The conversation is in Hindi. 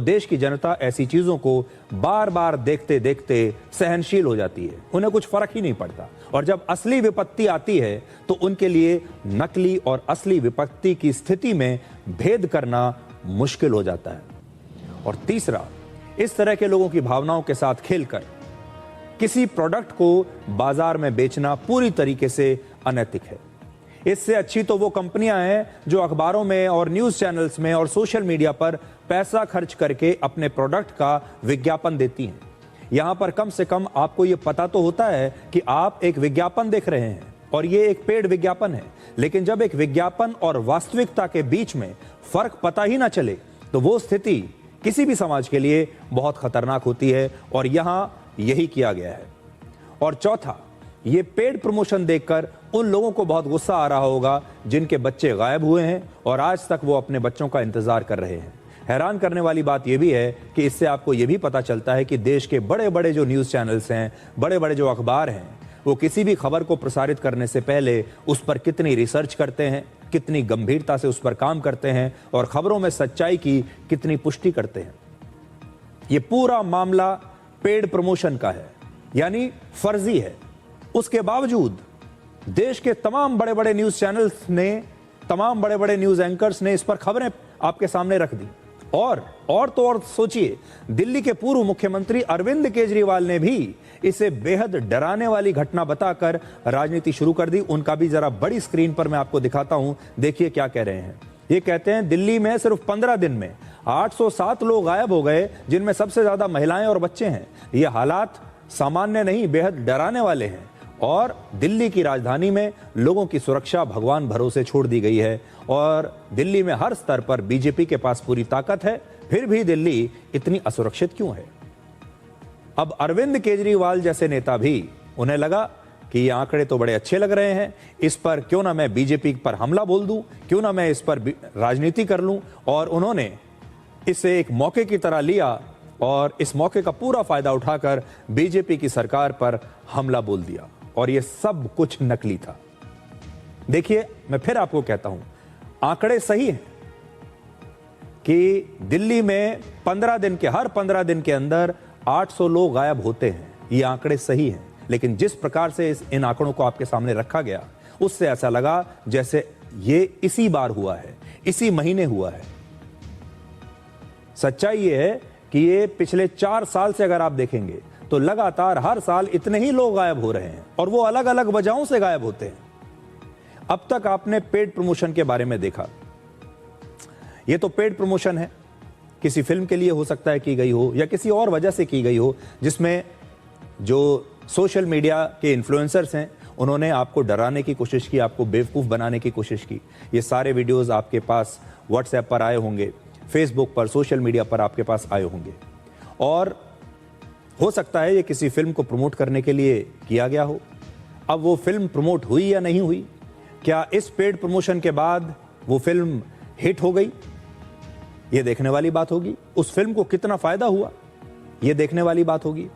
देश की जनता ऐसी चीजों को बार बार देखते देखते सहनशील हो जाती है, उन्हें कुछ फर्क ही नहीं पड़ता। और जब असली विपत्ति आती है तो उनके लिए नकली और असली विपत्ति की स्थिति में भेद करना मुश्किल हो जाता है। और तीसरा, इस तरह के लोगों की भावनाओं के साथ खेलकर किसी प्रोडक्ट को बाजार में बेचना पूरी तरीके से अनैतिक है। इससे अच्छी तो वो कंपनियां हैं जो अखबारों में और न्यूज़ चैनल्स में और सोशल मीडिया पर पैसा खर्च करके अपने प्रोडक्ट का विज्ञापन देती हैं। यहां पर कम से कम आपको ये पता तो होता है कि आप एक विज्ञापन देख रहे हैं और ये एक पेड विज्ञापन है। लेकिन जब एक विज्ञापन और वास्तविकता के बीच में फर्क पता ही ना चले तो वो स्थिति किसी भी समाज के लिए बहुत खतरनाक होती है, और यहां यही किया गया है। और चौथा, ये पेड प्रमोशन देखकर उन लोगों को बहुत गुस्सा आ रहा होगा जिनके बच्चे गायब हुए हैं और आज तक वो अपने बच्चों का इंतजार कर रहे हैं। हैरान करने वाली बात यह भी है कि इससे आपको यह भी पता चलता है कि देश के बड़े बड़े जो न्यूज़ चैनल्स हैं, बड़े बड़े जो अखबार हैं, वो किसी भी खबर को प्रसारित करने से पहले उस पर कितनी रिसर्च करते हैं, कितनी गंभीरता से उस पर काम करते हैं और खबरों में सच्चाई की कितनी पुष्टि करते हैं। ये पूरा मामला पेड प्रमोशन का है, यानी फर्जी है। उसके बावजूद देश के तमाम बड़े बड़े न्यूज़ चैनल्स ने, तमाम बड़े बड़े न्यूज़ एंकर्स ने इस पर खबरें आपके सामने रख दी। और तो और सोचिए, दिल्ली के पूर्व मुख्यमंत्री अरविंद केजरीवाल ने भी इसे बेहद डराने वाली घटना बताकर राजनीति शुरू कर दी। उनका भी जरा बड़ी स्क्रीन पर मैं आपको दिखाता हूं, देखिए क्या कह रहे हैं। ये कहते हैं दिल्ली में सिर्फ 15 दिन में 807 लोग गायब हो गए, जिनमें सबसे ज्यादा महिलाएं और बच्चे हैं। ये हालात सामान्य नहीं, बेहद डराने वाले हैं। और दिल्ली की राजधानी में लोगों की सुरक्षा भगवान भरोसे छोड़ दी गई है और दिल्ली में हर स्तर पर बीजेपी के पास पूरी ताकत है, फिर भी दिल्ली इतनी असुरक्षित क्यों है? अब अरविंद केजरीवाल जैसे नेता भी, उन्हें लगा कि ये आंकड़े तो बड़े अच्छे लग रहे हैं, इस पर क्यों ना मैं बीजेपी पर हमला बोल दूं, क्यों ना मैं इस पर राजनीति कर लूं। और उन्होंने इसे एक मौके की तरह लिया और इस मौके का पूरा फायदा उठाकर बीजेपी की सरकार पर हमला बोल दिया। और ये सब कुछ नकली था। देखिए, मैं फिर आपको कहता हूं, आंकड़े सही हैं कि दिल्ली में 15 दिन के, हर 15 दिन के अंदर 800 लोग गायब होते हैं। ये आंकड़े सही हैं, लेकिन जिस प्रकार से इन आंकड़ों को आपके सामने रखा गया, उससे ऐसा लगा जैसे ये इसी बार हुआ है, इसी महीने हुआ है। सच्चाई ये है कि ये पिछले 4 साल से अगर आप देखेंगे तो लगातार हर साल इतने ही लोग गायब हो रहे हैं और वो अलग अलग वजहों से गायब होते हैं। अब तक आपने पेड प्रमोशन के बारे में देखा, ये तो पेड प्रमोशन है, किसी फिल्म के लिए हो सकता है की गई हो या किसी और वजह से की गई हो, जिसमें जो सोशल मीडिया के इन्फ्लुएंसर्स हैं उन्होंने आपको डराने की कोशिश की, आपको बेवकूफ़ बनाने की कोशिश की। ये सारे वीडियोस आपके पास व्हाट्सएप पर आए होंगे, फेसबुक पर, सोशल मीडिया पर आपके पास आए होंगे। और हो सकता है ये किसी फिल्म को प्रमोट करने के लिए किया गया हो। अब वो फिल्म प्रमोट हुई या नहीं हुई, क्या इस पेड प्रमोशन के बाद वो फिल्म हिट हो गई, ये देखने वाली बात होगी। उस फिल्म को कितना फायदा हुआ, ये देखने वाली बात होगी।